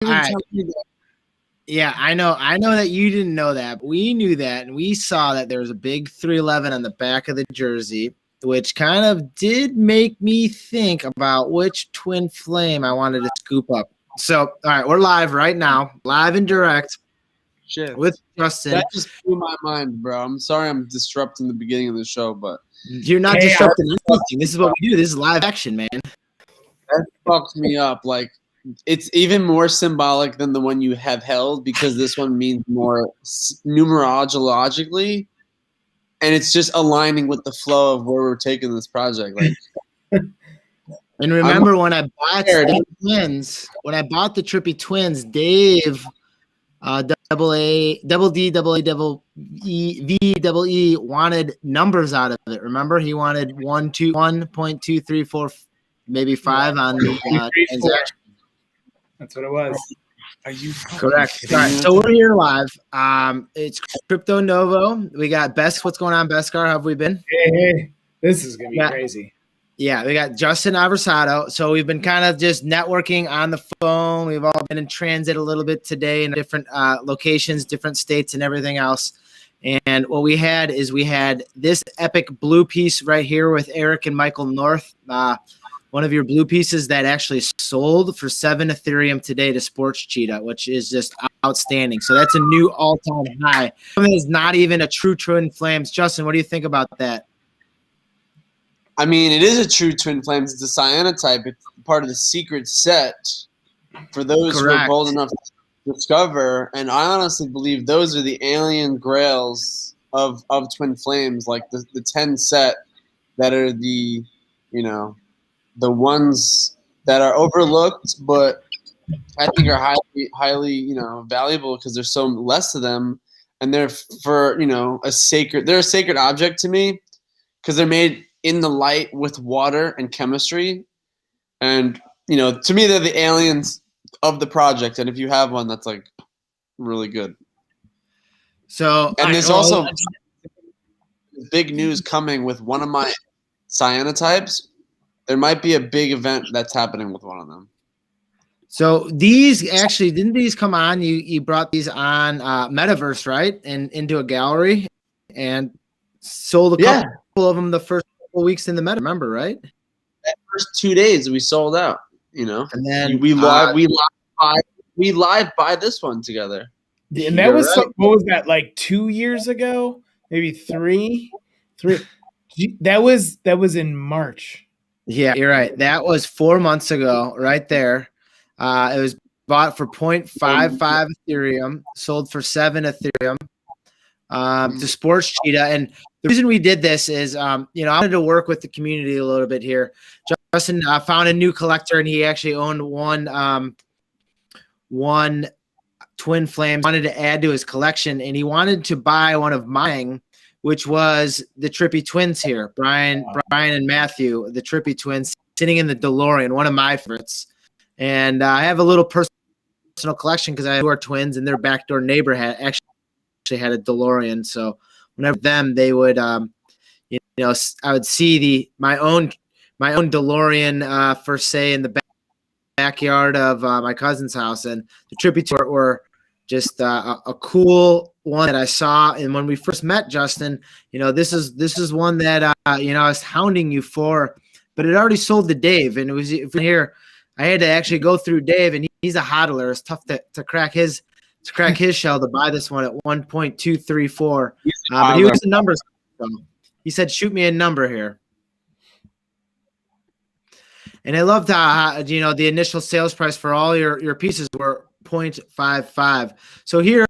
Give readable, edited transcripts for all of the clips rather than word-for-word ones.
All even right. tell me that. Yeah, I know that you didn't know that, but we knew that, and we saw that there was a big 311 on the back of the jersey, which kind of did make me think about which twin flame I wanted to scoop up. So, all right, we're live right now, live and direct Shit. with Justin. That just blew my mind, bro. I'm sorry I'm disrupting the beginning of the show, but You're not disrupting anything. This is what we do. This is live action, man. that fucked me up. Like, it's even more symbolic than the one you have held because this one means more numerologically, and it's just aligning with the flow of where we're taking this project. Like, and remember when I bought the twins, when I bought the Trippy twins, Dave, double D, double E, V, double E wanted numbers out of it. Remember, he wanted 1.234, maybe 5 on the transaction. That's what it was. Are you correct? All right, so we're here live. It's Crypto Novo. We got Best. What's going on, Beskar? How have we been? Hey, this is gonna be crazy. Yeah, we got Justin Aversado. So we've been kind of just networking on the phone. We've all been in transit a little bit today in different locations, different states, and everything else. And what we had is we had this epic blue piece right here with Eric and Michael North. One of your blue pieces that actually sold for 7 Ethereum today to Sports Cheetah, which is just outstanding. So that's a new all-time high. Something that's not even a true twin flames. Justin, what do you think about that? I mean, it is a true twin flames. It's a cyanotype. It's part of the secret set for those who are bold enough to discover. And I honestly believe those are the alien grails of twin flames, like the 10 set that are the, the ones that are overlooked, but I think are highly, valuable because there's so less of them, and they're for a sacred object to me because they're made in the light with water and chemistry, and to me they're the aliens of the project. And if you have one, that's like really good. So, and there's also big news coming with one of my cyanotypes. There might be a big event that's happening with one of them. So these actually, didn't these come on? You brought these on Metaverse, right? And into a gallery and sold a couple of them the first couple weeks in the Meta, remember, right? That first 2 days we sold out, And then we live buy this one together. And that was what was that, like 2 years ago? Maybe three. That was in March. Yeah, you're right. That was 4 months ago, right there. It was bought for 0.55 Ethereum, sold for 7 Ethereum to Sports Cheetah. And the reason we did this is, I wanted to work with the community a little bit here. Justin found a new collector, and he actually owned one twin flames. Wanted to add to his collection, and he wanted to buy one of mine, which was the Trippy twins here, Brian and Matthew, the Trippy twins, sitting in the DeLorean, one of my favorites. And I have a little personal collection because I have 2 twins, and their backdoor neighbor actually had a DeLorean. So whenever they would, I would see my own DeLorean for say in the backyard of my cousin's house, and the Trippy twins were just a cool one that I saw. And when we first met, Justin, this is one that I was hounding you for, but it already sold to Dave, and it was here. I had to actually go through Dave, and he's a hodler. It's tough to crack his shell to buy this one at 1.234. But he was the numbers. He said, "Shoot me a number here." And I loved how the initial sales price for all your pieces were 0.55. So here,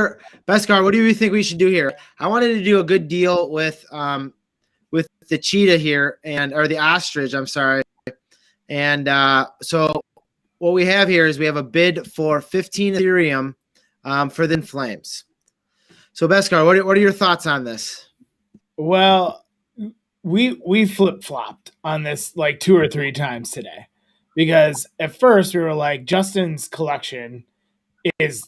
Beskar, what do you think we should do here? I wanted to do a good deal with the cheetah here, or the ostrich. I'm sorry. And so what we have here is we have a bid for 15 Ethereum for the flames. So Beskar, what are your thoughts on this? Well, we flip-flopped on this like 2 or 3 times today, because at first we were like, Justin's collection is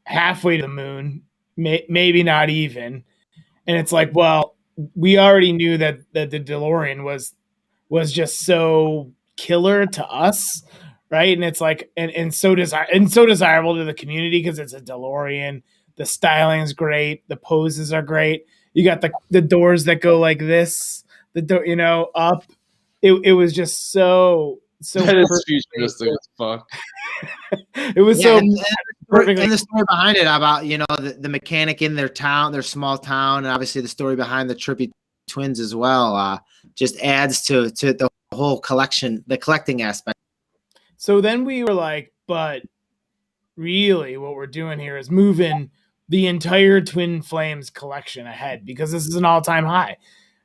halfway to the moon, maybe not even. And it's like, well, we already knew that the DeLorean was just so killer to us, right? And it's like, and so desirable to the community because it's a DeLorean. The styling is great. The poses are great. You got the doors that go like this, the door, up. It was just so that is futuristic as fuck. It was so perfect. And the story behind it about the mechanic in their town, their small town, and obviously the story behind the Trippy twins as well, just adds to the whole collection, the collecting aspect. So then we were like, but really what we're doing here is moving the entire Twin Flames collection ahead because this is an all-time high.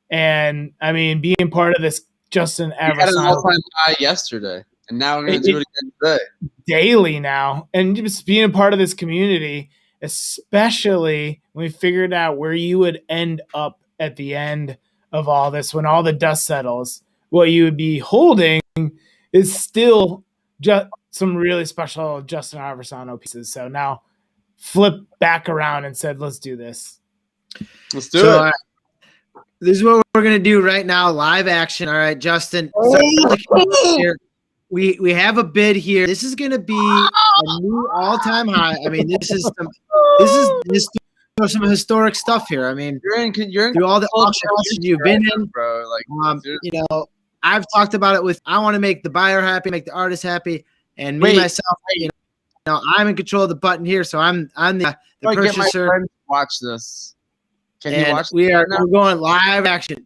And I mean, being part of this Justin Aversano, we had an all-time high yesterday, and now we're going to do it again today. Daily now. And just being a part of this community, especially when we figured out where you would end up at the end of all this, when all the dust settles, what you would be holding is still just some really special Justin Aversano pieces. So now flip back around and said, let's do this. Let's do it. This is what we're going to do right now, live action. All right, Justin. We have a bid here. This is going to be a new all-time high. I mean, this is some historic stuff here. I mean, you're in through all the auctions you've been in, bro. Like, I've talked about it with. I want to make the buyer happy, make the artist happy, and myself, I'm in control of the button here. So I'm the purchaser. Get my friends to watch this. Can and you watch? We're going live action.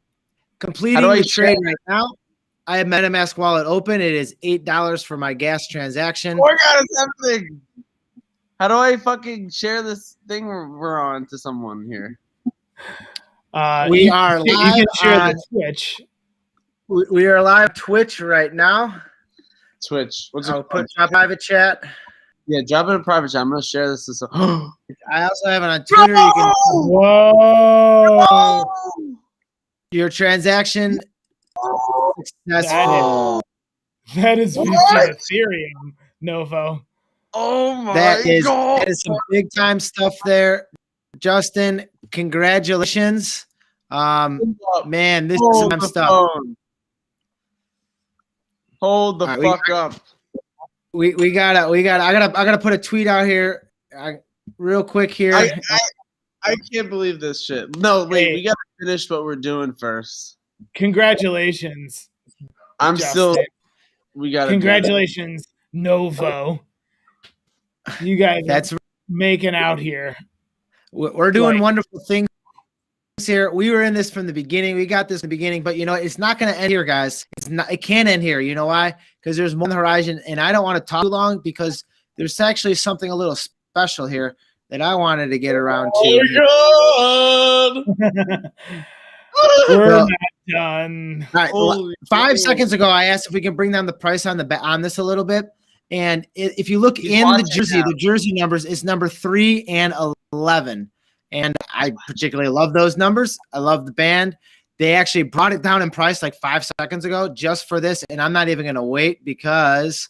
Completing the trade right now. I have MetaMask wallet open. It is $8 for my gas transaction. Oh my God, it's everything. How do I fucking share this thing we're on to someone here? We are live. You can share the Twitch. We are live Twitch right now. Twitch. I'll put a private chat. Yeah, drop it in private chat. I'm gonna share this to some. I also have it on Twitter. You can. Whoa! Your transaction successful. That is Ethereum, Novo. Oh my God! That is some big time stuff there, Justin. Congratulations, man. This is some stuff. Hold the fuck up. I gotta put a tweet out here, real quick here. I can't believe this shit. No, wait, we gotta finish what we're doing first. Congratulations. I'm Justin. Still. We gotta. Congratulations, Novo. You guys are making out here. We're doing wonderful things here. We were in this from the beginning. We got this in the beginning, but it's not going to end here, guys. It can't end here. You know why? Because there's more on the horizon, and I don't want to talk too long because there's actually something a little special here that I wanted to get around to. Oh my God! We're not done. All right, 5 seconds ago, I asked if we can bring down the price on this a little bit. And if you look in the jersey numbers, it's number 3 and 11. And I particularly love those numbers. I love the band. They actually brought it down in price like 5 seconds ago just for this. And I'm not even going to wait because.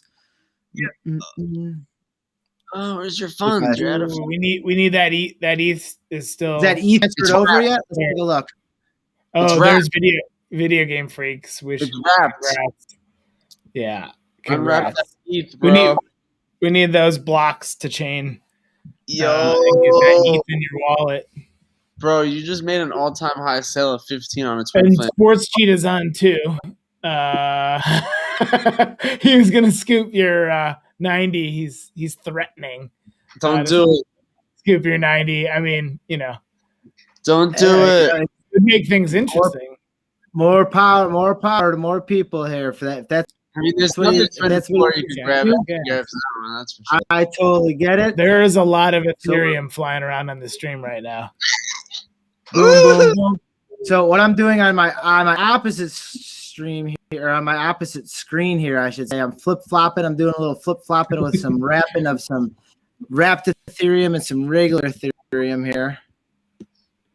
Oh, where's your funds? We need that ETH. That ETH is still. Is that ETH over yet? Let's take a look. Oh, there's video game freaks. It's wrapped. Yeah. Unwrap that ETH, bro. We need those blocks to chain. Yo, get that ETH in your wallet. Bro, you just made an all-time high sale of 15 on a Twin And Flame. Sports Cheat is on too. He was gonna scoop your 90. He's threatening. Don't do it. Scoop your 90. I mean, Don't do it. It would make things interesting. More power to more people here for that. That's. I mean, there's nothing you can grab it. That's for sure. I totally get it. There is a lot of Ethereum flying around on the stream right now. Boom, boom, boom. So what I'm doing on my opposite stream here, on my opposite screen here, I should say, I'm flip-flopping. I'm doing a little flip-flopping with some wrapping of some wrapped Ethereum and some regular Ethereum here.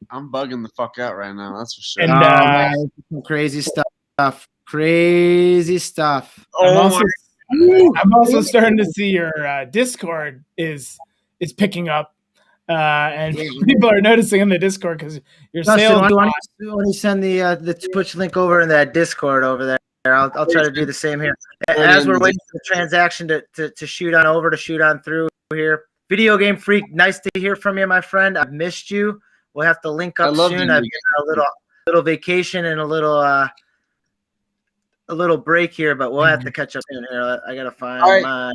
I'm bugging the fuck out right now. That's for sure. And some crazy stuff. Crazy stuff. I'm also starting to see your Discord is picking up, and people are noticing in the Discord because your sales. Do you want to send the Twitch link over in that Discord over there? I'll try to do the same here. As we're waiting for the transaction to shoot on over, to shoot on through here. Video Game Freak, nice to hear from you, my friend. I've missed you. We'll have to link up soon. I've got a little vacation and a little break here, but we'll have to catch up soon here. I gotta find my.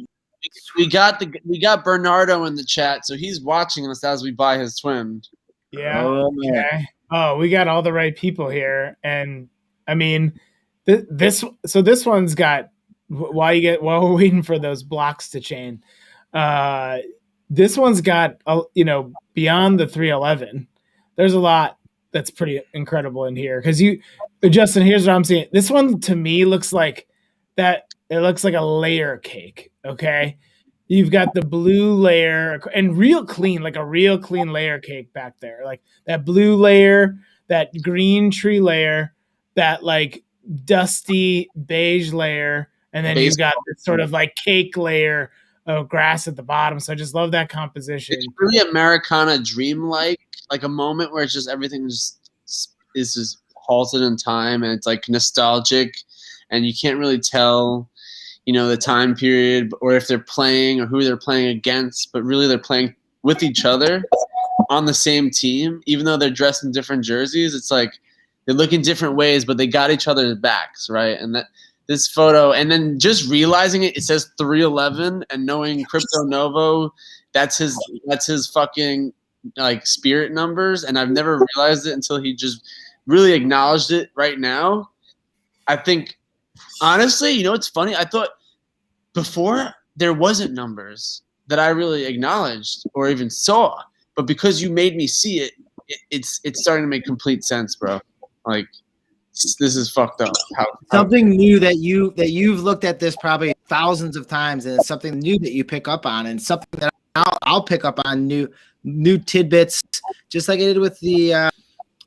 We got Bernardo in the chat, so he's watching us as we buy his twin. Yeah. Okay. Oh, we got all the right people here, and I mean, this one's got while we're waiting for those blocks to chain. This one's got beyond the 311. There's a lot that's pretty incredible in here because Justin. Here's what I'm seeing. This one to me looks like that. It looks like a layer cake. Okay, you've got the blue layer and real clean layer cake back there, like that blue layer, that green tree layer, that like dusty beige layer, and then you've got this sort of like cake layer of grass at the bottom. So I just love that composition. It's really Americana dream-like, like a moment where it's just everything is just halted in time, and it's like nostalgic, and you can't really tell, the time period or if they're playing or who they're playing against, but really they're playing with each other on the same team, even though they're dressed in different jerseys. It's like they look in different ways, but they got each other's backs, right? And that this photo, and then just realizing it says 311, and knowing Crypto Novo, that's his fucking like spirit numbers, and I've never realized it until he just really acknowledged it right now. I think, honestly, it's funny? I thought before there wasn't numbers that I really acknowledged or even saw, but because you made me see it, it's starting to make complete sense, bro. Like, this is fucked up. Something new that you've looked at this probably thousands of times, and it's something new that you pick up on, and something that I'll pick up on new tidbits, just like I did with the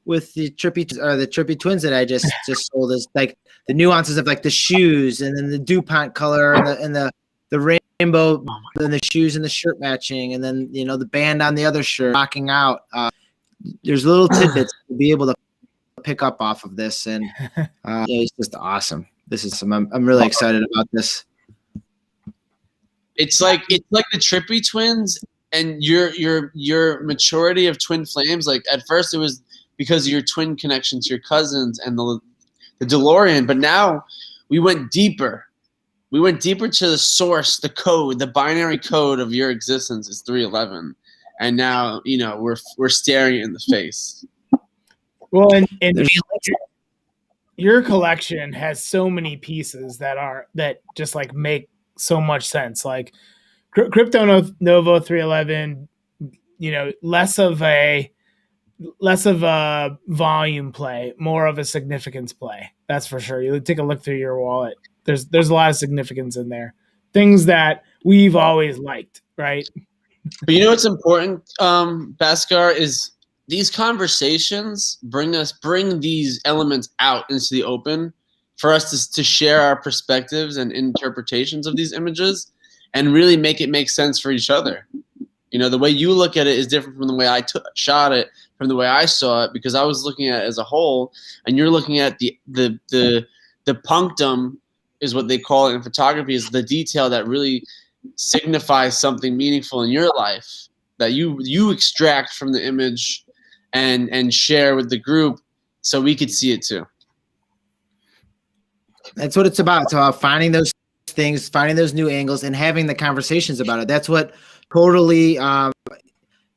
Trippy Twins that I just sold, is like the nuances of like the shoes, and then the DuPont color, and the rainbow, and the shoes and the shirt matching, and then the band on the other shirt rocking out. There's little tidbits to be able to pick up off of this, and it's just awesome. This is I'm really excited about this. It's like the Trippy Twins and your maturity of Twin Flames. Like at first it was because of your twin connection to your cousins and the DeLorean, but now we went deeper. We went deeper to the source, the code, the binary code of your existence is 311, and now we're staring it in the face. Well, and your collection has so many pieces that just like make so much sense. Like Crypto Novo 311, less of a volume play, more of a significance play. That's for sure. You take a look through your wallet. There's a lot of significance in there. Things that we've always liked, right? But what's important, Bhaskar, is these conversations bring these elements out into the open for us to share our perspectives and interpretations of these images and really make it make sense for each other. The way you look at it is different from the way I shot it, from the way I saw it, because I was looking at it as a whole, and you're looking at the punctum, is what they call it in photography, is the detail that really signifies something meaningful in your life that you extract from the image and share with the group so we could see it too. That's what it's about. It's about finding those things, finding those new angles, and having the conversations about it. That's what totally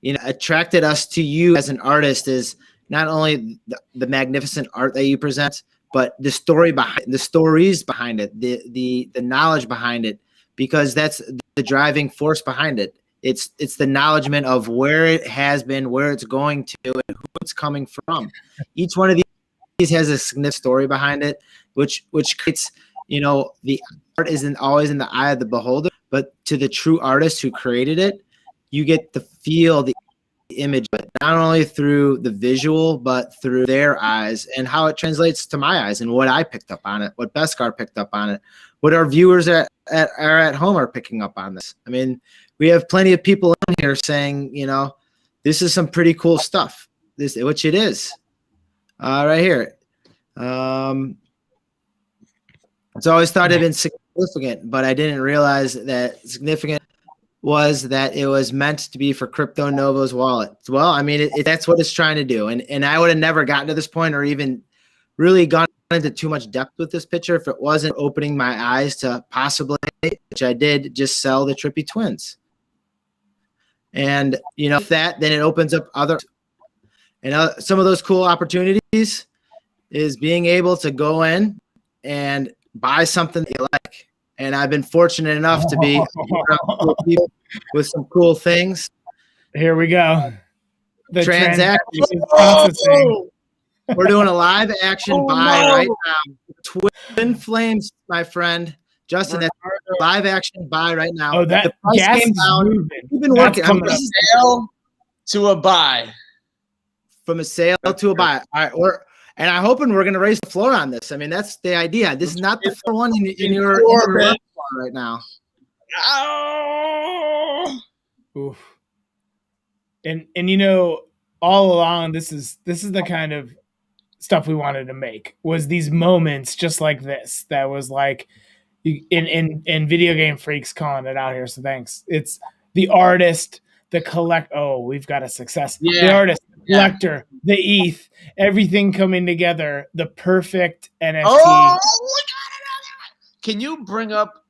attracted us to you as an artist, is not only the magnificent art that you present, but the stories behind it, the knowledge behind it, because that's the driving force behind it. It's the acknowledgement of where it has been, where it's going to, and who it's coming from. Each one of these has a significant story behind it, which creates, the art isn't always in the eye of the beholder, but to the true artist who created it, you get to feel the image, but not only through the visual, but through their eyes and how it translates to my eyes and what I picked up on it, what Bhaskar picked up on it, what our viewers are at home are picking up on this. I mean, we have plenty of people in here saying, this is some pretty cool stuff. Which it is. Right here. It's always thought it'd been significant, but I didn't realize that significant was that it was meant to be for Crypto Novo's wallet. Well, I mean, that's what it's trying to do. And I would have never gotten to this point or even really gone into too much depth with this picture if it wasn't opening my eyes to possibly, which I did, just sell the Trippy Twins. And, if that, then it opens up other, and some of those cool opportunities is being able to go in and buy something that you like. And I've been fortunate enough to be around people with some cool things. Here we go. The transaction. We're doing a live action buy right now. Twin Flames, my friend. Justin, that's live action buy right now. Oh, that gas is moving. We've been working from a sale to a buy. From a sale to a buy. All right, and I'm hoping we're going to raise the floor on this. I mean, that's the idea. This is not the floor one in your right now. Oh. Oof. And all along, this is the kind of stuff we wanted to make, was these moments just like this. That was like, in Video Game Freaks calling it out here. So thanks. It's the artist, the collect. Oh, we've got a success. Yeah. The artist, the collector, the ETH, everything coming together. The perfect NFT. Oh my God! Can you bring up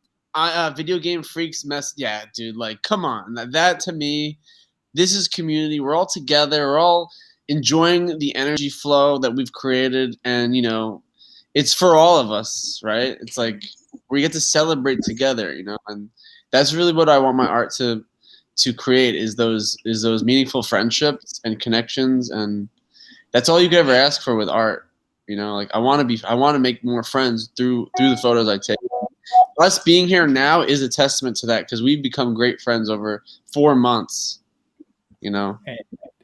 Video Game Freaks mess? Yeah, dude. Like, come on. That to me, this is community. We're all together. We're all enjoying the energy flow that we've created, and it's for all of us, right? It's like we get to celebrate together, and that's really what I want my art to create, is those meaningful friendships and connections, and that's all you could ever ask for with art. Like I want to make more friends through the photos I take. Us being here now is a testament to that, because we've become great friends over 4 months.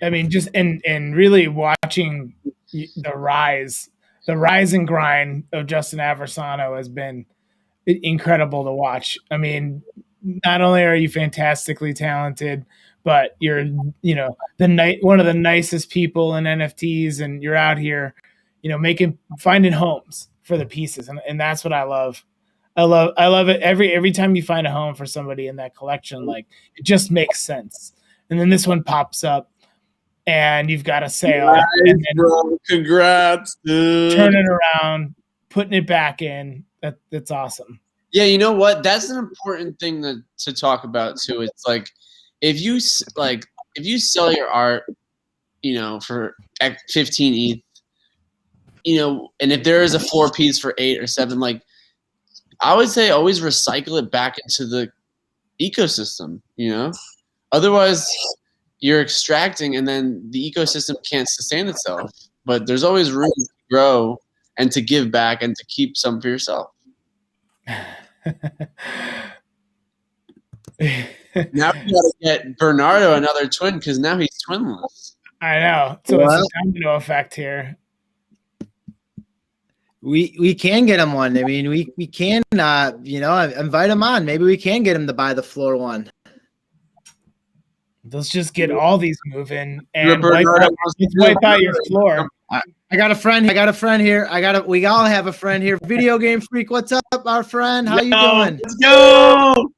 I mean, just and really watching the rise and grind of Justin Aversano has been incredible to watch. I mean, not only are you fantastically talented, but you're, one of the nicest people in NFTs, and you're out here, finding homes for the pieces. And that's what I love. I love it. Every time you find a home for somebody in that collection, like, it just makes sense. And then this one pops up and you've got a sale. Nice, and then bro. Congrats, dude. Turning around, putting it back in. That's awesome. Yeah, you know what? That's an important thing to talk about too. It's like if you sell your art, for 15 ETH, and if there is a 4-piece for 8 or 7, like I would say always recycle it back into the ecosystem, Otherwise you're extracting and then the ecosystem can't sustain itself. But there's always room to grow and to give back and to keep some for yourself. Now we gotta get Bernardo another twin, because now he's twinless. I know. So it's a domino effect here. We can get him one. I mean, we can invite him on. Maybe we can get him to buy the floor one. Let's just get all these moving and wipe out your floor. I got a friend here. We all have a friend here. Video Game Freak, what's up, our friend? How you doing? Let's go.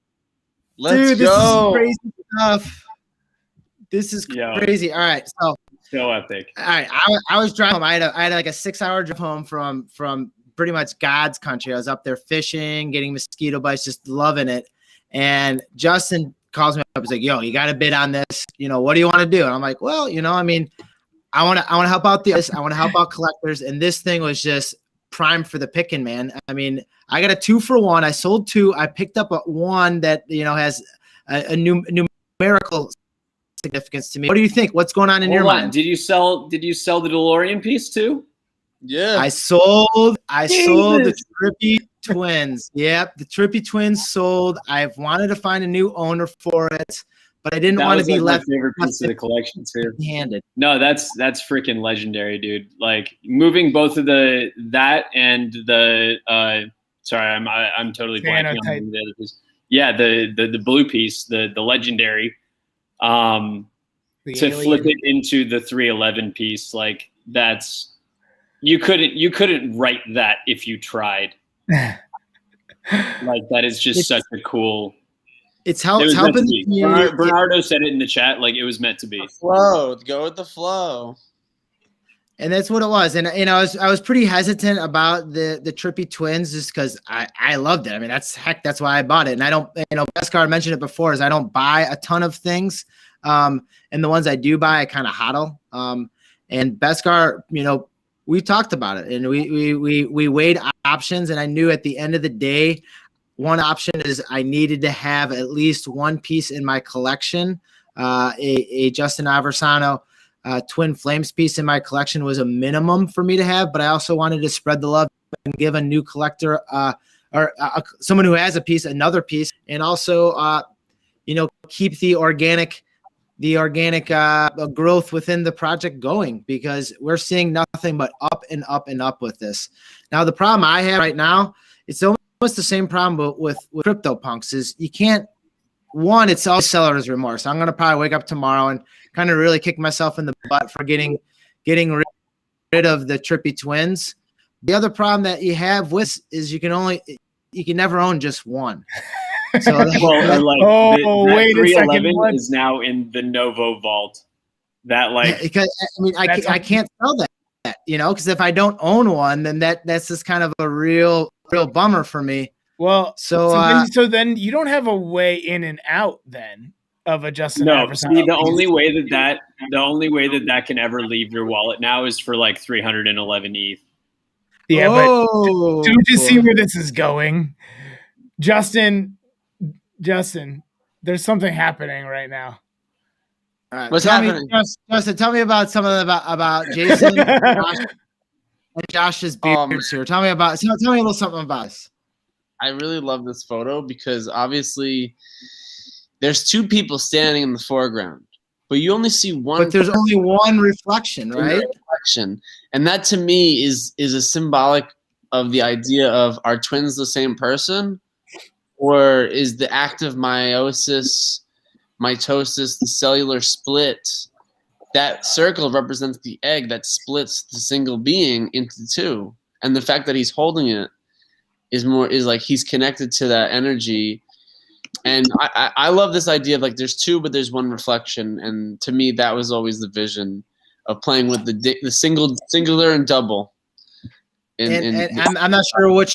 Dude, this is crazy stuff. This is crazy. All right, so epic. All right, I was driving home. I had like a 6-hour drive home from pretty much God's country. I was up there fishing, getting mosquito bites, just loving it. And Justin calls me up. He's like, "Yo, you got to bid on this. What do you want to do?" And I'm like, "Well, I mean, I want to help out I want to help out collectors." And this thing was just primed for the picking, man. I mean, I got a 2-for-1. I sold 2. I picked up one that has a numerical significance to me. What do you think? What's going on in your mind? Did you sell the DeLorean piece too? Yeah. I sold the Trippy Twins. Yep, the Trippy Twins sold. I've wanted to find a new owner for it, but I didn't want to be left. My favorite piece of the collection too. Handed. No, that's freaking legendary, dude. Like moving both of that and the sorry, I'm totally blanking on the other piece. Yeah, the blue piece, the legendary. To flip it into the 311 piece, like that's you couldn't write that if you tried. Like that is just such a cool. It's helping. Me. Bernardo said it in the chat. Like it was meant to be. Flow, go with the flow. And that's what it was. And I was pretty hesitant about the Trippy Twins just because I loved it. I mean, that's why I bought it. And I don't, Beskar mentioned it before, is I don't buy a ton of things. And the ones I do buy, I kind of hodl. And Beskar, we talked about it and we weighed options, and I knew at the end of the day, one option is I needed to have at least one piece in my collection. A Justin Aversano Twin Flames piece in my collection was a minimum for me to have, but I also wanted to spread the love and give a new collector or someone who has a piece, another piece, and also, keep the organic growth within the project going, because we're seeing nothing but up and up and up with this. Now, the problem I have right now, it's almost the same problem with CryptoPunks is you can't, one, it's all seller's remorse. I'm going to probably wake up tomorrow and kind of really kick myself in the butt for getting rid of the Trippy Twins. The other problem that you have with is you can never own just one. So wait a second, is now in the Novo vault. That because I can't sell that, because if I don't own one, then that's just kind of a real bummer for me. Well, so then you don't have a way in and out then of a Justin. No, see, the only way that can ever leave your wallet now is for like 311 ETH. Yeah, but don't you see where this is going, Justin? There's something happening right now. All right, what's happening? Justin, tell me about something about Jason and Josh's beards here. Tell me a little something about us. I really love this photo because obviously there's two people standing in the foreground, but you only see one. But there's only one reflection, right? And that to me is a symbolic of the idea of, are twins the same person? Or is the act of mitosis, the cellular split, that circle represents the egg that splits the single being into two. And the fact that he's holding it is like he's connected to that energy. And I love this idea of like there's two, but there's one reflection. And to me, that was always the vision of playing with the singular and double. I'm not sure which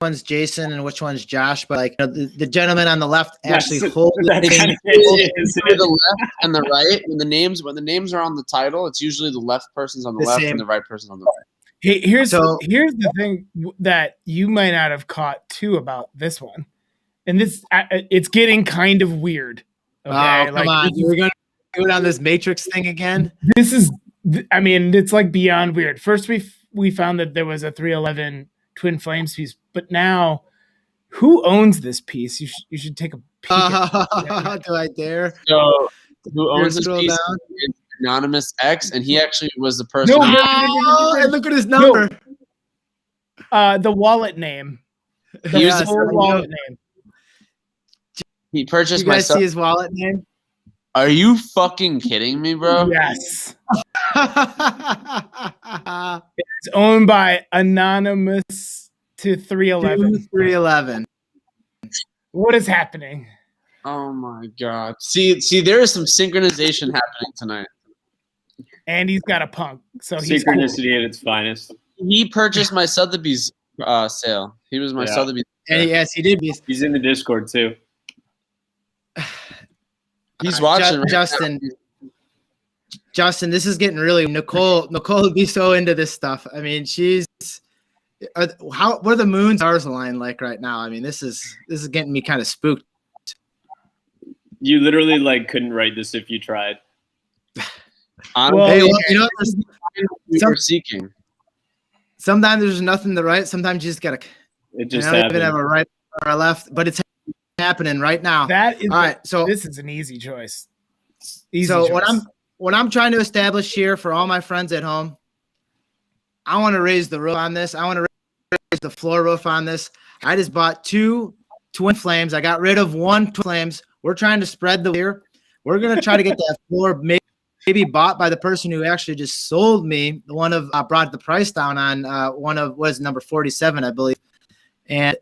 one's Jason and which one's Josh, but like the gentleman on the left actually holds the left and the right. When the names are on the title, it's usually the left person's on the left and the right person's on the right. Here's the thing that you might not have caught too about this one, and it's getting kind of weird. Okay? Oh, come on, we're going to go down this Matrix thing again. It's like beyond weird. First, we found that there was a 311 Twin Flames piece, but now who owns this piece? You should take a peek. Do I dare? So who owns this piece? Is Anonymous X, and he actually was the person. And look at his number. The wallet name. The full wallet name. He purchased. You guys see his wallet name? Are you fucking kidding me, bro? Yes. It's owned by Anonymous to 311. 311. What is happening? Oh my god. See, there is some synchronization happening tonight. And he's got a punk, so he's synchronicity cool. at its finest. He purchased my Sotheby's sale. He was my Sotheby's. And yes, he did. He's in the Discord too. He's watching. Justin, this is getting really Nicole would be so into this stuff. I mean, what are the moon stars aligned like right now? I mean, this is getting me kind of spooked. You literally like couldn't write this if you tried. We're seeking. Sometimes there's nothing to write. Sometimes you just gotta. It just don't even have a right or a left, but it's happening right now. That is all right. So this is an easy choice. What I'm trying to establish here for all my friends at home, I want to raise the roof on this. I want to raise the floor roof on this. I just bought 2 Twin Flames. I got rid of 1 Twin Flames. We're trying to spread the clear. We're gonna try to get that floor maybe bought by the person who actually just sold me the one of brought the price down on one of was number 47, I believe. and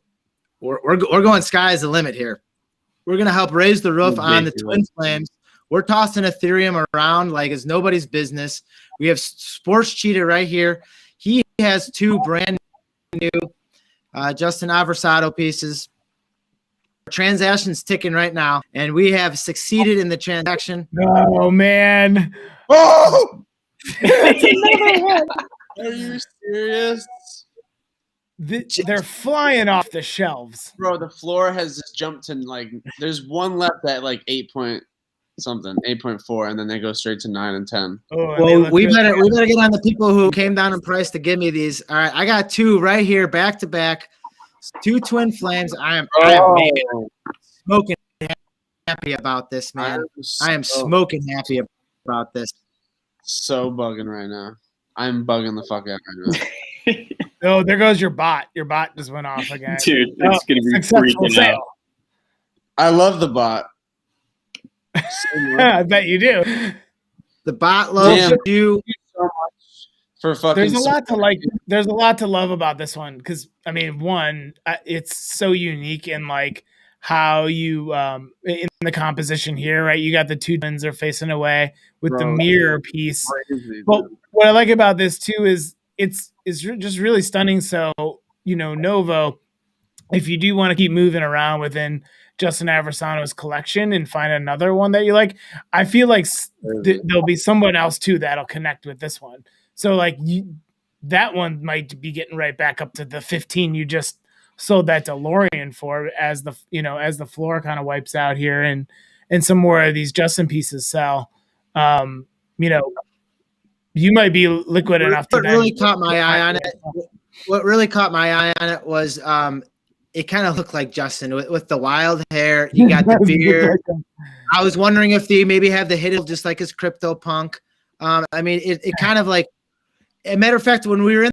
we're going sky's the limit here. We're gonna help raise the roof on the Twin Flames. We're tossing Ethereum around like it's nobody's business. We have Sports Cheetah right here. He has 2 brand new Justin Aversado pieces. Transaction's ticking right now, and we have succeeded in the transaction. Oh man! Oh, are you serious? They're flying off the shelves, bro. The floor has just jumped to like. There's one left at like 8.4, and then they go straight to 9 and 10. Oh, well, we better get on the people who came down in price to give me these. All right, I got 2 right here, back to back. 2 Twin Flames. I am smoking happy about this, man. I am smoking happy about this. So bugging right now. I'm bugging the fuck out right now. Oh, there goes your bot. Your bot just went off again. Dude, it's going to be freaking out. I love the bot. I bet you do. The bot loves you so much for fucking. There's a lot to like. There's a lot to love about this one because I mean, one, it's so unique in like how you in the composition here, right? You got the 2 twins are facing away with the mirror piece. Crazy, but what I like about this too is it's just really stunning. So Novo, if you do want to keep moving around within Justin Aversano's collection and find another one that you like, I feel like there'll be someone else too that'll connect with this one. So like that one might be getting right back up to the 15 you just sold that DeLorean for as the floor kind of wipes out here and some more of these Justin pieces sell. You might be liquid enough to. What really caught my eye on it was it kind of looked like Justin with the wild hair. You got the beard. I was wondering if they maybe have the hit just like his CryptoPunk. I mean, it kind of like, a matter of fact, when we were in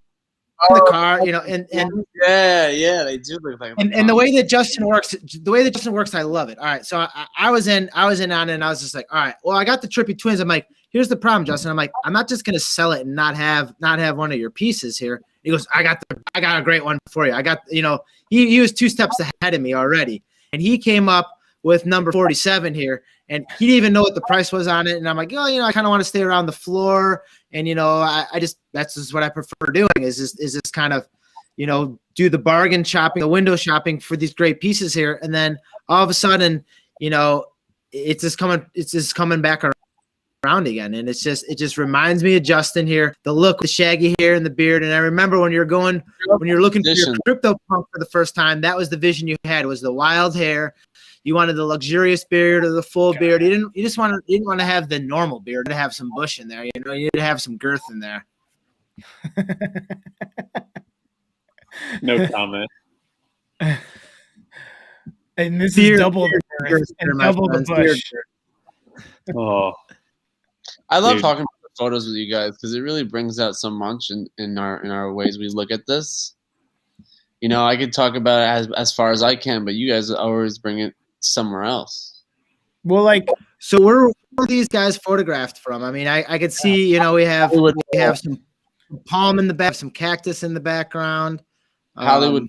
the car, and yeah, they do look like. And the way that Justin works, I love it. All right, so I was in on it, and I was just like, all right, well, I got the Trippy Twins. I'm like, here's the problem, Justin. I'm like, I'm not just gonna sell it and not have one of your pieces here. He goes, I got a great one for you. I got, he was 2 steps ahead of me already, and he came up with number 47 here, and he didn't even know what the price was on it. And I'm like, I kind of want to stay around the floor, and that's just what I prefer doing is this kind of, do the bargain shopping, the window shopping for these great pieces here, and then all of a sudden, it's just coming back around again, and it just reminds me of Justin here, the look, the shaggy hair and the beard. And I remember when you're looking for your CryptoPunk for the first time, that was the vision you had, was the wild hair. You wanted the luxurious beard or the full beard. You didn't want to have the normal beard, to have some bush in there. You need to have some girth in there. No comment. And this is double the girth and double the bush. Oh, I love talking about the photos with you guys because it really brings out so much in our ways we look at this. I could talk about it as far as I can, but you guys always bring it somewhere else. Well, so where are these guys photographed from? I mean, I could see, we have some palm in the back, some cactus in the background. Hollywood.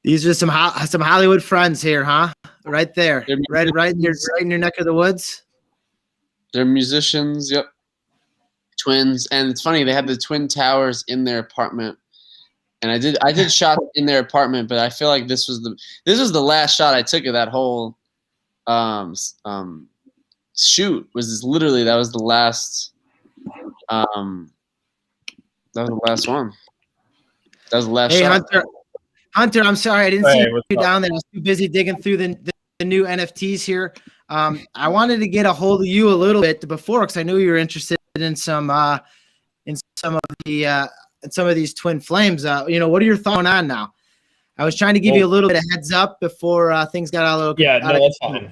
These are some Hollywood friends here, huh? Right there, right in your neck of the woods. They're musicians. Yep. Twins, and it's funny they have the twin towers in their apartment. And I did shot in their apartment, but I feel like this was the last shot I took of that whole shoot. That was the last one. That was the last shot. Hunter, I'm sorry I didn't see you down there. I was too busy digging through the new NFTs here. I wanted to get a hold of you a little bit before because I knew you were interested in some of these Twin Flames. What are your thoughts on now? I was trying to give you a little bit of heads up before things got a little. Yeah, no, that's fine.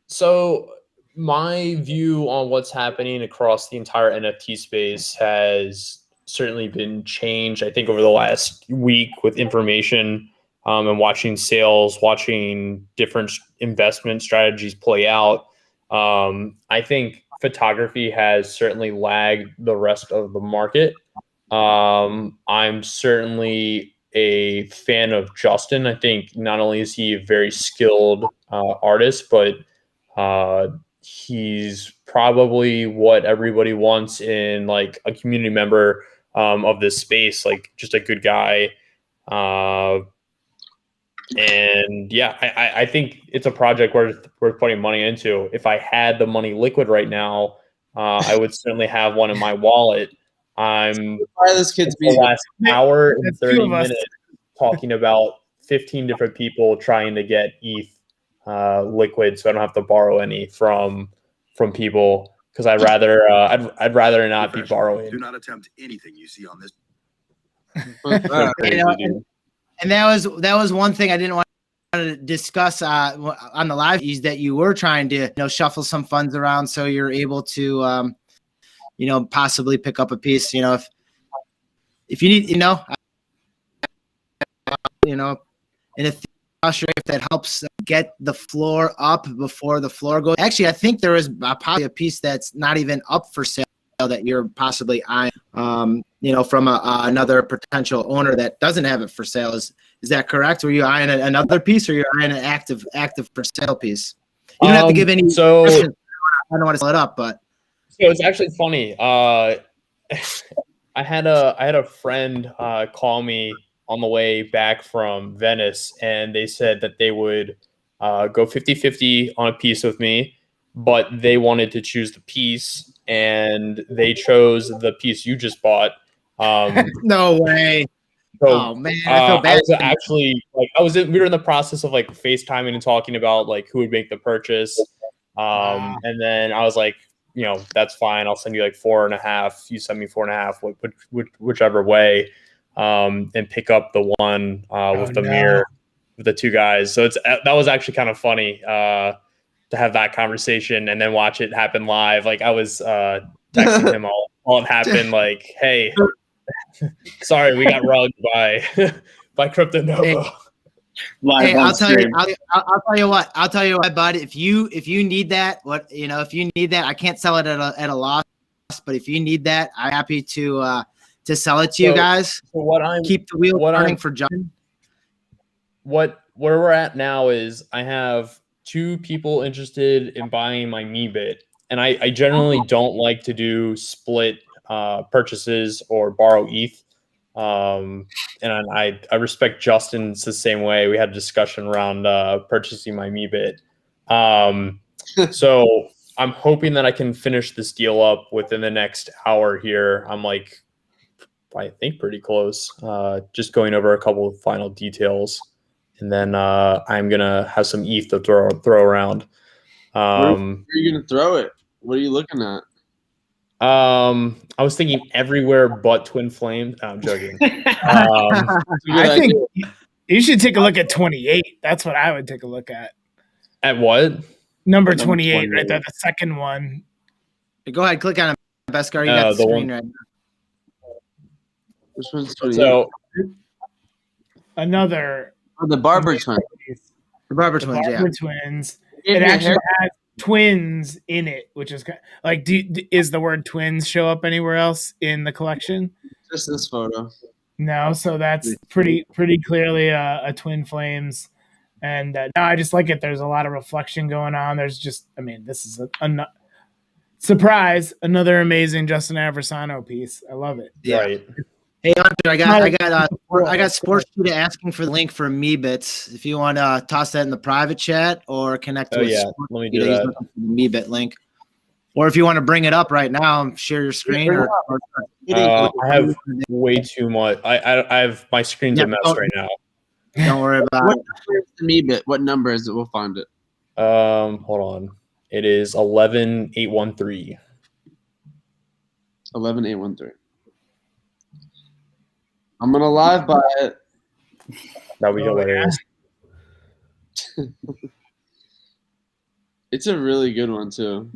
So my view on what's happening across the entire NFT space has certainly been changed, I think, over the last week with information and watching sales, watching different investment strategies play out. I think photography has certainly lagged the rest of the market. I'm certainly a fan of Justin. I think not only is he a very skilled artist, but he's probably what everybody wants in like a community member of this space, like just a good guy. And yeah, I think it's a project worth putting money into. If I had the money liquid right now, I would certainly have one in my wallet. I'm this kid's the last hour and 30 of us. minutes talking about 15 different people trying to get ETH liquid, so I don't have to borrow any from people, because I'd rather not be borrowing. Do not attempt anything you see on this. And that was one thing I didn't want to discuss on the live, is that you were trying to shuffle some funds around so you're able to possibly pick up a piece. If you need and if that helps get the floor up before the floor goes. Actually, I think there is probably a piece that's not even up for sale that you're possibly eyeing, from another potential owner that doesn't have it for sale. Is that correct? Were you eyeing another piece, or you're eyeing an active for sale piece? You don't have to give any. So I don't want to sell it up, but so it's actually funny. I had a friend call me on the way back from Venice, and they said that they would go 50-50 on a piece with me, but they wanted to choose the piece, and they chose the piece you just bought. No way. So, oh man, I feel bad. I was actually we were in the process of like FaceTiming and talking about like who would make the purchase. And then I was like, that's fine. I'll send you like 4.5. You send me 4.5, whichever way, and pick up the one with the mirror with the two guys. So that was actually kind of funny to have that conversation and then watch it happen live. Like I was texting him all it happened. Like, hey, sorry, we got rugged by Crypto Nova. Hey, I'll tell you what, bud. If you need that, I can't sell it at a loss. But if you need that, I'm happy to sell it to you guys. So keep the wheel turning for John. Where we're at now is I have 2 people interested in buying my Meebit, and I generally don't like to do split purchases or borrow ETH. And I respect Justin's the same way. We had a discussion around purchasing my Meebit. So I'm hoping that I can finish this deal up within the next hour here. I'm like, I think pretty close. Just going over a couple of final details, and then I'm gonna have some ETH to throw around. Where are you gonna throw it? What are you looking at? I was thinking everywhere but Twin Flames. No, I'm joking. I think you should take a look at 28. That's what I would take a look at. At what? Number 28, right there, the second one. Go ahead, click on it, Beskar. You got the screen right now. Which one's 28? So another. The Barber Twins. The Barber Twins, yeah. Twins. It actually has twins in it, which is like, is the word twins show up anywhere else in the collection? Just this photo. No, so that's pretty clearly a Twin Flames. And no, I just like it. There's a lot of reflection going on. There's just, this is a surprise, another amazing Justin Aversano piece. I love it. Yeah. Right. Hey, Hunter, I got Sports Cheetah asking for the link for Meebits. If you want to toss that in the private chat or connect with let me do that. The Meebit link. Or if you want to bring it up right now, share your screen. I have way too much. I have my screen's a mess right now. Don't worry about it. The Meebit. What number is it? We'll find it. Hold on. It is 11813. 11813. I'm gonna live buy it. That'd be hilarious. It's a really good one too,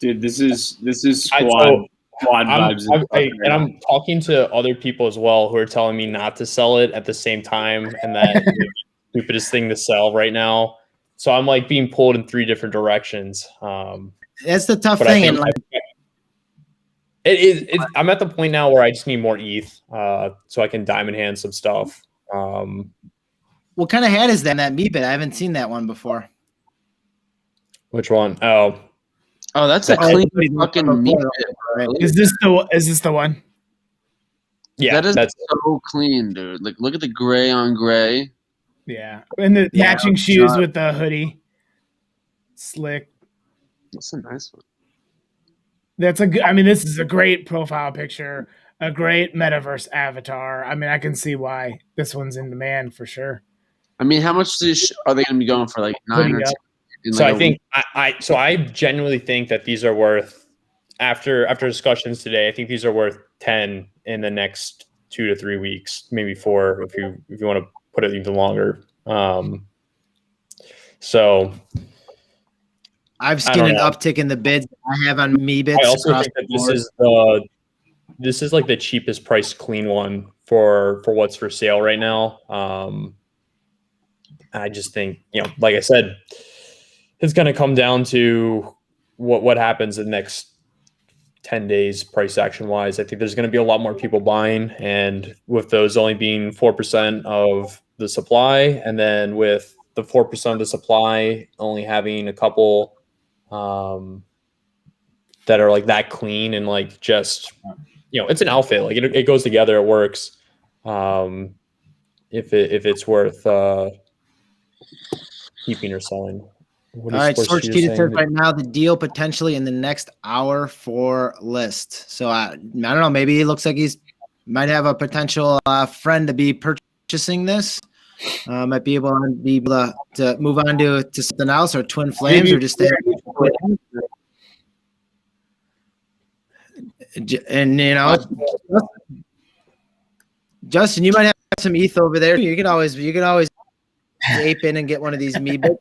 dude. This is squad vibes. And I'm talking to other people as well who are telling me not to sell it at the same time, and that it's the stupidest thing to sell right now. So I'm like being pulled in 3 different directions. That's the tough thing, I'm at the point now where I just need more ETH, so I can diamond hand some stuff. What kind of hat is that? That Meebit? I haven't seen that one before. Which one? Oh, that's a clean fucking Meebit. Is this the one? Yeah, that's so clean, dude. Like, look at the gray on gray. Yeah, and the matching shoes with the hoodie. Slick. That's a nice one. That's a good. I mean, this is a great profile picture, a great metaverse avatar. I mean, I can see why this one's in demand for sure. I mean, how much are they going to be going for? Like 9 or 10? So I think I genuinely think that these are worth after discussions today. I think these are worth 10 in the next 2 to 3 weeks, maybe 4 if you want to put it even longer. So I've seen an uptick in the bids I have on Meebits. I also think that this is like the cheapest priced clean one for what's for sale right now. I just think, like I said, it's going to come down to what happens in the next 10 days price action wise. I think there's going to be a lot more people buying, and with those only being 4% of the supply, and then with the 4% of the supply only having a couple that are like that clean and like just it's an outfit, like it goes together, it works. If it's worth keeping or selling. All right, Sports Cheetah says right now the deal potentially in the next hour for list. So I don't know, maybe it looks like he's might have a potential friend to be purchasing this. Might be able to move on to something else, or Twin Flames, maybe, or just stay. And Justin, you might have some ETH over there. You can always ape in and get one of these Meebits.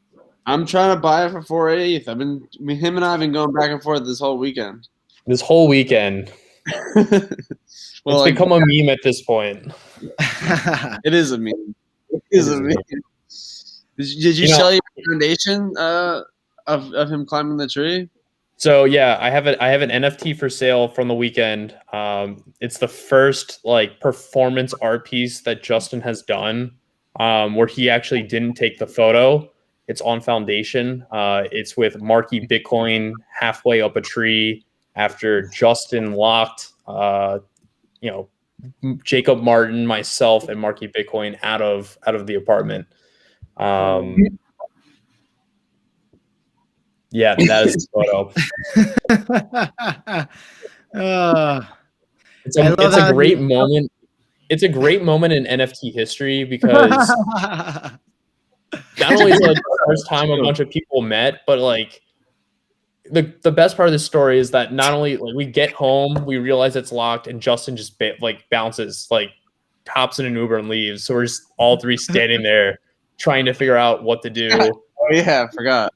I'm trying to buy it for 4 ETH. Him and I have been going back and forth this whole weekend. Well, it's become a meme at this point. It is a meme. Did you sell your foundation of him climbing the tree? So yeah, I have an NFT for sale from the weekend. It's the first like performance art piece that Justin has done, where he actually didn't take the photo. It's on Foundation. It's with Marky Bitcoin halfway up a tree after Justin locked, Jacob Martin, myself, and Marky Bitcoin out of the apartment. Yeah, that is the photo. It's a great moment. It's a great moment in NFT history because not only is it like the first time a bunch of people met, but like the best part of this story is that not only like we get home, we realize it's locked, and Justin just bounces, like hops in an Uber and leaves. So we're just all three standing there trying to figure out what to do. Oh yeah, I forgot.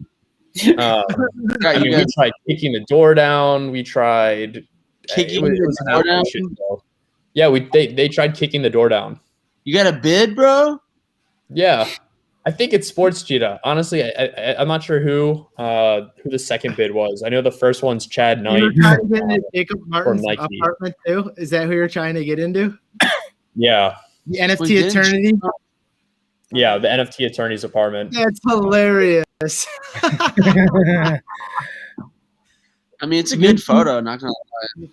We tried kicking the door down. We tried kicking the door down. Yeah, they tried kicking the door down. You got a bid, bro? Yeah, I think it's Sports Cheetah. Honestly, I'm not sure who the second bid was. I know the first one's Chad Knight. You were trying to get into Jacob Martin's apartment too? Is that who you're trying to get into? Yeah. The NFT Eternity? Yeah, the NFT Attorney's apartment. That's hilarious. I mean, it's a good photo. Not gonna lie,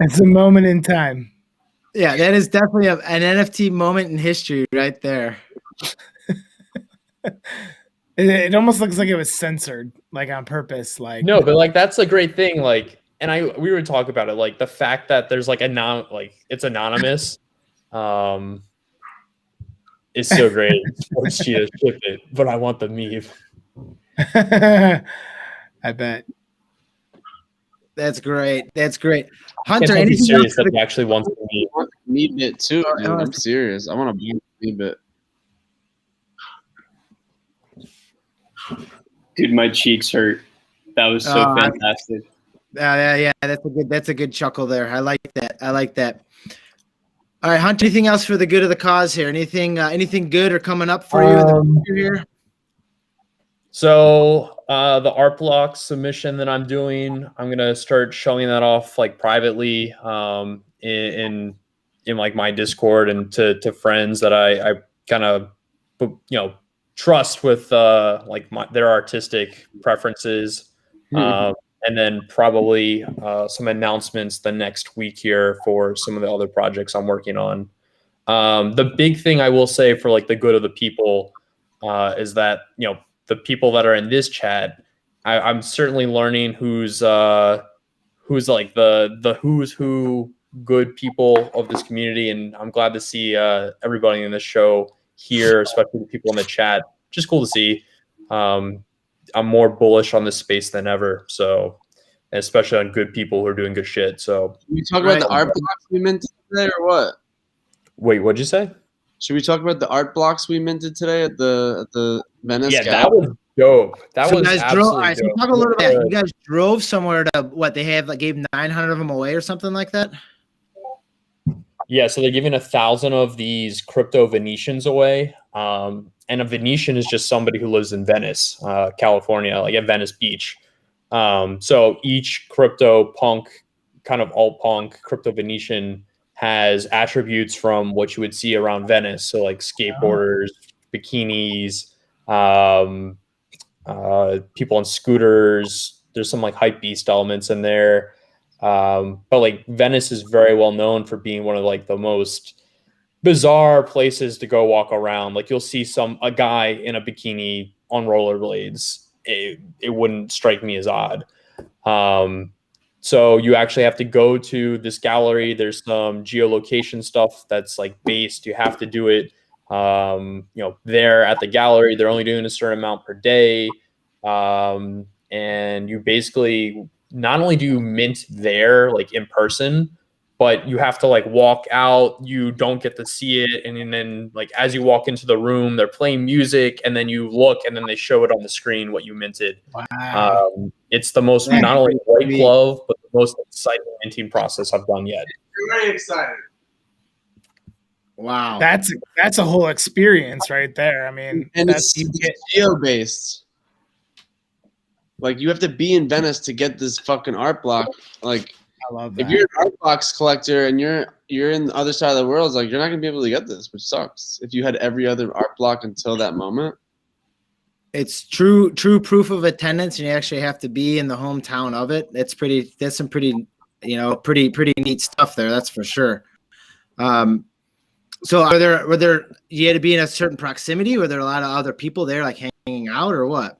it's a moment in time. Yeah, that is definitely an NFT moment in history right there. It almost looks like it was censored, like on purpose. Like no, but like that's a great thing. Like, and we would talk about it. Like the fact that there's like it's anonymous, is so great. Sports Cheetah, ship it, but I want the meme. I bet. That's great. Hunter, anything serious that he actually wants to meet? I want the Meebit too, dude. I'm serious. I want to buy the Meebit. Dude, my cheeks hurt. That was so fantastic. Yeah, that's a good chuckle there. I like that. All right, Hunter, anything else for the good of the cause here? Anything good or coming up for you in the future here? So the art block submission that I'm doing, I'm gonna start showing that off like privately in like my Discord and to friends that I kind of trust with like their artistic preferences. And then probably some announcements the next week here for some of the other projects I'm working on. The big thing I will say for like the good of the people is that, the people that are in this chat, I'm certainly learning who's like the who's who good people of this community. And I'm glad to see everybody in the show here, especially the people in the chat. Just cool to see. I'm more bullish on this space than ever. So, especially on good people who are doing good shit. So, Can we talk about the art blocks we minted today, or what? Wait, what'd you say? Should we talk about the art blocks we minted today at the Venice? Yeah, that was dope. That was guys absolutely so dope. talk a little bit. You guys drove somewhere to what they have like gave 900 of them away or something like that. Yeah, so they're giving 1,000 of these crypto Venetians away. And a Venetian is just somebody who lives in Venice, California, like at Venice Beach. So each crypto punk, kind of alt punk crypto Venetian has attributes from what you would see around Venice. So like skateboarders, bikinis, people on scooters. There's some like hype beast elements in there. But like Venice is very well known for being one of like the most bizarre places to go walk around. Like you'll see a guy in a bikini on rollerblades. It wouldn't strike me as odd. So you actually have to go to this gallery. There's some geolocation stuff that's like based. You have to do it, there at the gallery. They're only doing a certain amount per day. And you basically, not only do you mint there like in person, but you have to like walk out. You don't get to see it. And then like, as you walk into the room, they're playing music and then you look and then they show it on the screen, what you minted. Wow. It's the most, not only white glove, but the most exciting minting process I've done yet. You're very excited. Wow. That's a whole experience right there. I mean, And it's geo-based. Like, you have to be in Venice to get this fucking art block. Like, I love that. if you're an art box collector and you're in the other side of the world, like, you're not gonna be able to get this, which sucks. If you had every other art block until that moment. It's true proof of attendance, and you actually have to be in the hometown of it. That's some pretty neat stuff there. That's for sure. So were there you had to be in a certain proximity? Were there a lot of other people there like hanging out or what?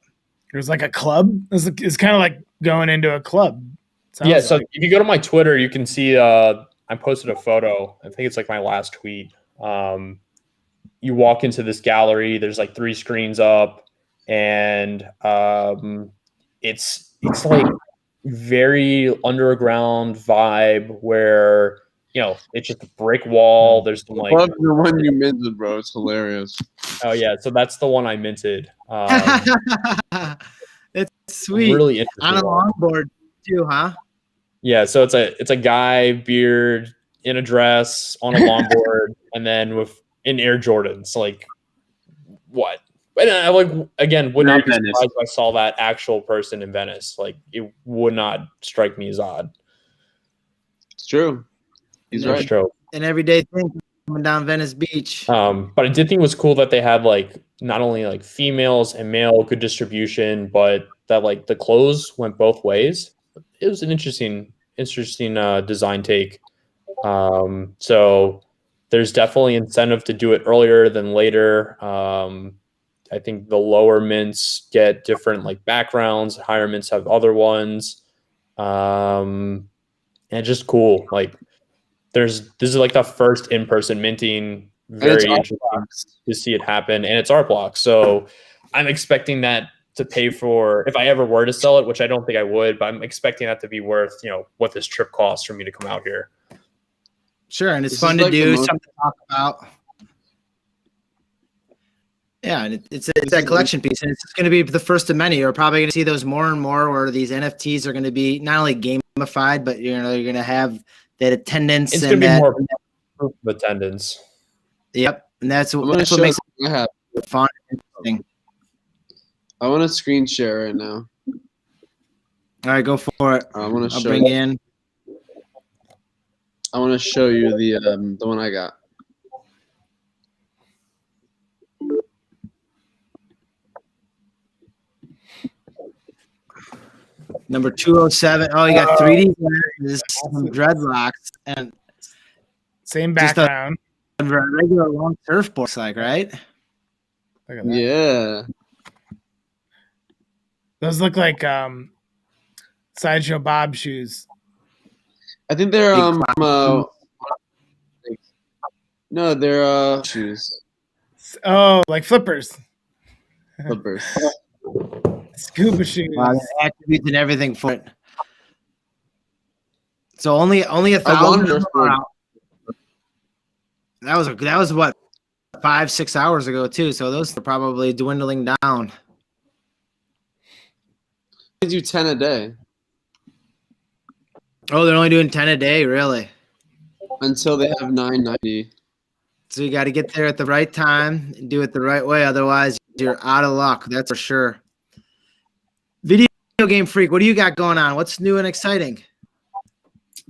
It was like a club. It's kind of like going into a club. Yeah, so if you go to my Twitter, you can see I posted a photo. I think it's like my last tweet. You walk into this gallery, there's like 3 screens up, and it's like very underground vibe where it's just a brick wall. There's some like Love the one you minted, bro. It's hilarious. Oh yeah, so that's the one I minted. It's sweet. Really interesting. On a longboard too, huh? Yeah, so it's a guy, beard, in a dress, on a longboard, and then in Air Jordans. Like, what? And I would not be surprised if I saw that actual person in Venice. Like, it would not strike me as odd. It's true. He's right. True. An everyday thing coming down Venice Beach. But I did think it was cool that they had like not only like females and male good distribution, but that like the clothes went both ways. It was an interesting design take. So there's definitely incentive to do it earlier than later. I think the lower mints get different like backgrounds, higher mints have other ones. And just cool. Like this is like the first in-person minting. Very interesting to see it happen, and it's art block. So I'm expecting that to pay for, if I ever were to sell it, which I don't think I would, but I'm expecting that to be worth, what this trip costs for me to come out here. Sure, and it's fun to do, something to talk about. Yeah, and it's that collection piece, and it's going to be the first of many. You're probably going to see those more and more, where these NFTs are going to be not only gamified, but you're going to have that attendance. It's going to be more proof of attendance. Yep, and that's what makes it fun and interesting. I want to screen share right now. All right, go for it. I want to I'll show bring you. in. I want to show you the one I got. Number 207. Oh, you got 3D glasses, some dreadlocks, and Same just a background. regular long surfboard, like, right? Look at that. Yeah. Those look like Sideshow Bob shoes. I think they're Big no, they're shoes. Oh, like flippers. Flippers. Scuba shoes. Wow, the attributes and everything for it. So only I 1,000. wonder That was what 5-6 hours ago too. So those are probably dwindling down. They do 10 a day Oh, they're only doing 10 a day, really. until they have 990. So you got to get there at the right time and do it the right way. Otherwise, you're out of luck. That's for sure. Video Game Freak, what do you got going on? What's new and exciting?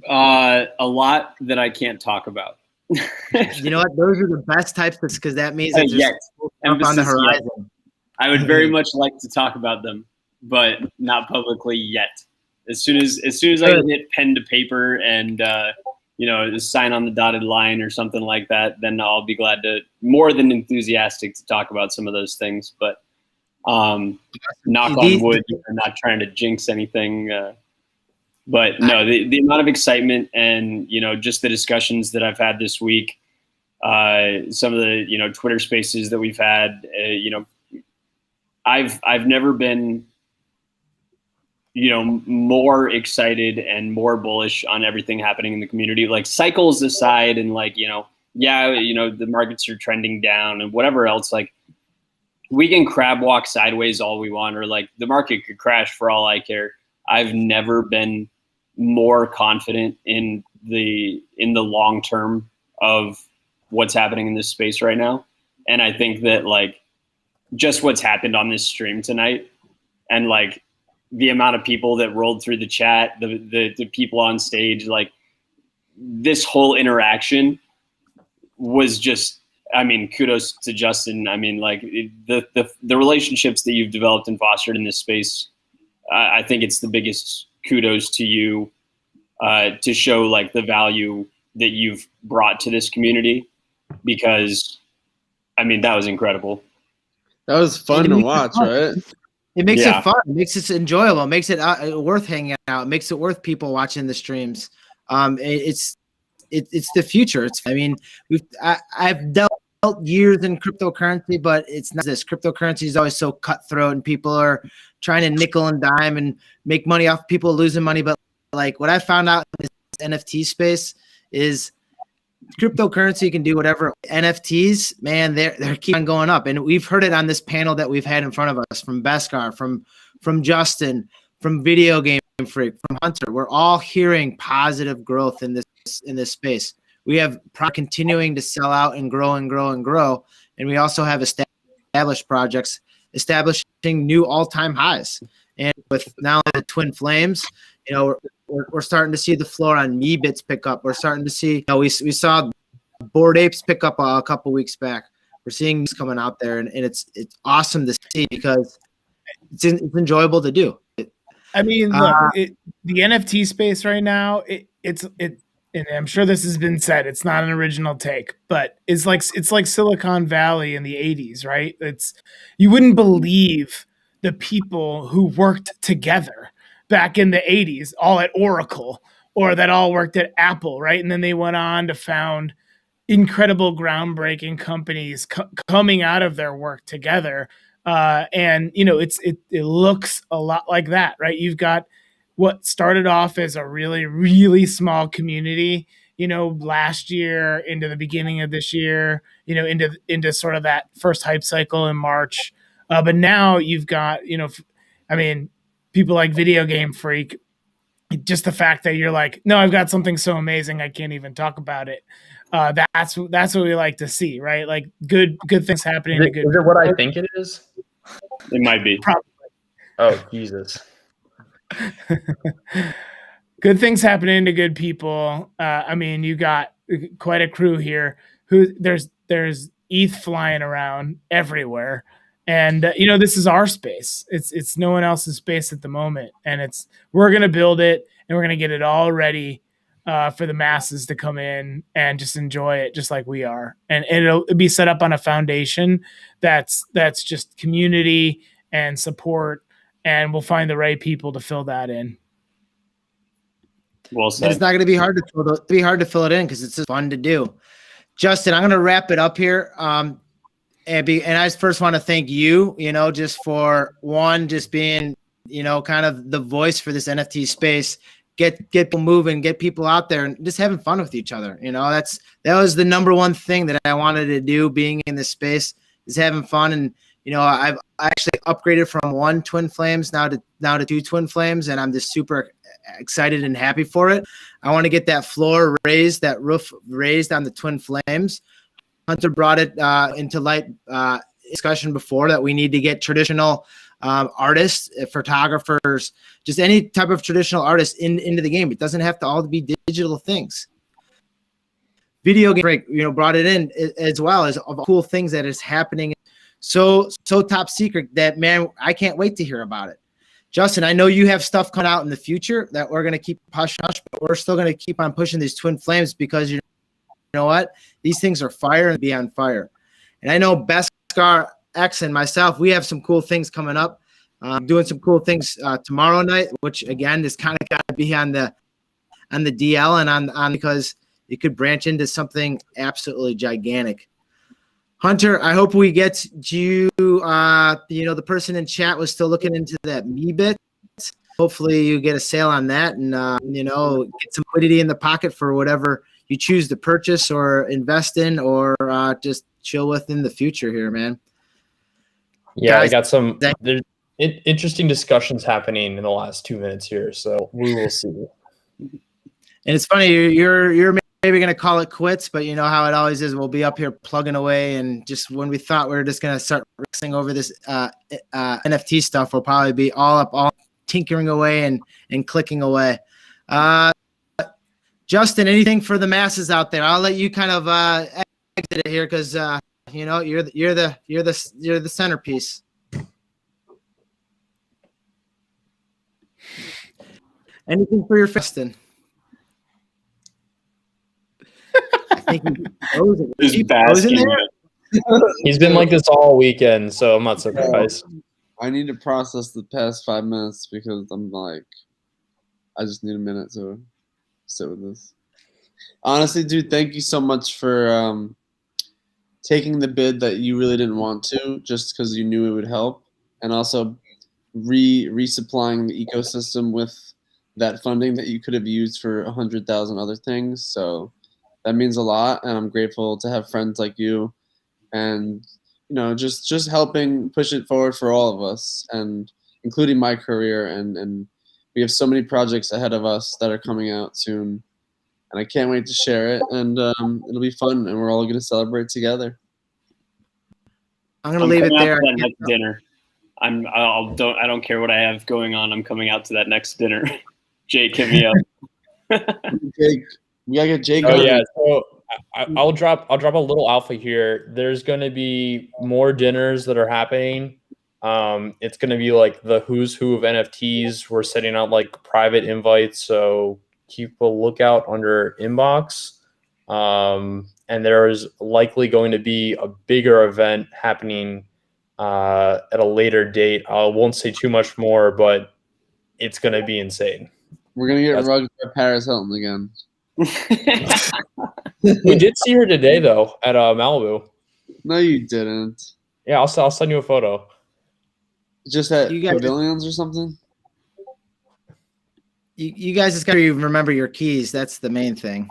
A lot that I can't talk about. You know what? Those are the best types because that means that there's Yet. stuff on the Emphasis yet. horizon. I would very much like to talk about them, but not publicly yet. As soon as I can hit pen to paper and sign on the dotted line or something like that, then I'll be glad to, more than enthusiastic to talk about some of those things. But knock on wood, I'm not trying to jinx anything. But no, the amount of excitement and just the discussions that I've had this week, some of the Twitter Spaces that we've had, I've never been more excited and more bullish on everything happening in the community. Like cycles aside, and the markets are trending down and whatever else. Like we can crab walk sideways all we want, or like the market could crash for all I care. I've never been more confident in the long term of what's happening in this space right now. And I think that like just what's happened on this stream tonight and like the amount of people that rolled through the chat, the people on stage, like this whole interaction was just, I mean, kudos to Justin. I mean, like the relationships that you've developed and fostered in this space, I think it's the biggest kudos to you to show like the value that you've brought to this community, because I mean, that was incredible. That was fun to watch, right? It makes it fun. It makes it enjoyable. It makes it worth hanging out. It makes it worth people watching the streams. It's the future. I've dealt years in cryptocurrency, but it's not this. Cryptocurrency is always so cutthroat, and people are trying to nickel and dime and make money off people losing money. But like what I found out in this NFT space is cryptocurrency can do whatever. NFTs, man, they're keep on going up, and we've heard it on this panel that we've had in front of us from Beskar, from Justin, from Video Game Freak, from Hunter. We're all hearing positive growth in this space. We have continuing to sell out and grow and grow and grow, and we also have established projects establishing new all-time highs. And with now the Twin Flames, we're starting to see the floor on Meebits pick up. We're starting to see, we saw Bored Apes pick up a couple weeks back. We're seeing these coming out there, and it's awesome to see because it's enjoyable to do. I mean, look, the NFT space right now, and I'm sure this has been said, it's not an original take, but it's like Silicon Valley in the 80s, right? You wouldn't believe the people who worked together back in the 80s, all at Oracle, or that all worked at Apple, right? And then they went on to found incredible groundbreaking companies coming out of their work together. And it looks a lot like that, right? You've got what started off as a really, really small community, last year into the beginning of this year, into sort of that first hype cycle in March. But now you've got, people like Video Game Freak, just the fact that you're like, no, I've got something so amazing I can't even talk about it. That's what we like to see, right? Like good things happening. Is it what I think it is? It might be. Oh, Jesus. Good things happening to good people. I mean, you got quite a crew here. Who there's ETH flying around everywhere, and this is our space. It's no one else's space at the moment, and we're gonna build it and we're gonna get it all ready for the masses to come in and just enjoy it, just like we are. And it'll be set up on a foundation that's just community and support, and we'll find the right people to fill that in. Well said. And it's not going to be hard to fill it in because it's just fun to do. Justin, I'm going to wrap it up here. And I first want to thank you, just for just being, kind of the voice for this NFT space. Get people moving, get people out there, and just having fun with each other. That was the number one thing that I wanted to do, being in this space, is having fun. And I've actually upgraded from 1 Twin Flames now to 2 Twin Flames, and I'm just super excited and happy for it. I want to get that floor raised, that roof raised on the Twin Flames. Hunter brought it into light discussion before that we need to get traditional artists, photographers, just any type of traditional artist into the game. It doesn't have to all be digital things. Video game break, brought it in as well as of cool things that is happening. So top secret that, man, I can't wait to hear about it. Justin, I know you have stuff coming out in the future that we're going to keep hush, but we're still going to keep on pushing these Twin Flames because you know what? These things are fire and be on fire. And I know Beskar X and myself, we have some cool things coming up. Doing some cool things tomorrow night, which again is kind of got to be on the DL and on because it could branch into something absolutely gigantic. Hunter, I hope we get you. The person in chat was still looking into that Meebit. Hopefully, you get a sale on that, and get some liquidity in the pocket for whatever you choose to purchase or invest in, or just chill with in the future here, man. Yeah, Guys, I got some interesting discussions happening in the last 2 minutes here, so we will see. And it's funny, you're maybe going to call it quits, but you know how it always is. We'll be up here plugging away, and just when we thought we were just going to start racing over this NFT stuff, we'll probably be all tinkering away and clicking away. Justin, anything for the masses out there? I'll let you kind of exit it here because you're the centerpiece. Anything for your Justin? I think he's been like this all weekend, so I'm not surprised. I need to process the past 5 minutes because I'm like, I just need a minute to sit with this. Honestly, dude, thank you so much for taking the bid that you really didn't want to, just because you knew it would help, and also resupplying the ecosystem with that funding that you could have used for 100,000 other things. So that means a lot, and I'm grateful to have friends like you, and just helping push it forward for all of us, and including my career. And we have so many projects ahead of us that are coming out soon, and I can't wait to share it. And it'll be fun, and we're all going to celebrate together. I'm going to leave it there. That next dinner. I don't care what I have going on. I'm coming out to that next dinner. Jake, hit me up. Jake, we gotta get Jake. Oh yeah, so I'll drop a little alpha here. There's gonna be more dinners that are happening. It's gonna be like the who's who of NFTs. We're setting out like private invites, so keep a lookout under inbox. And there is likely going to be a bigger event happening at a later date. I won't say too much more, but it's gonna be insane. We're gonna get rugged by Paris Hilton again. We did see her today though at Malibu. No, you didn't. Yeah, I'll send you a photo. Just at Pavilions or something? You guys just gotta remember your keys. That's the main thing.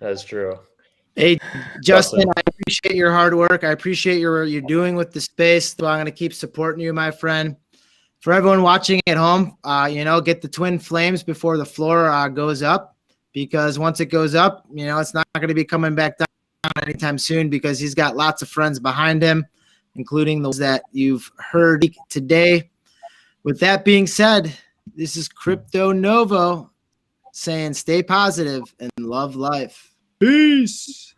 That's true. Hey, Justin, I appreciate your hard work. I appreciate what you're doing with the space. So I'm going to keep supporting you, my friend. For everyone watching at home, get the Twin Flames before the floor goes up, because once it goes up, it's not going to be coming back anytime soon because he's got lots of friends behind him, including those that you've heard today. With that being said, this is Crypto Novo saying stay positive and love life. Peace.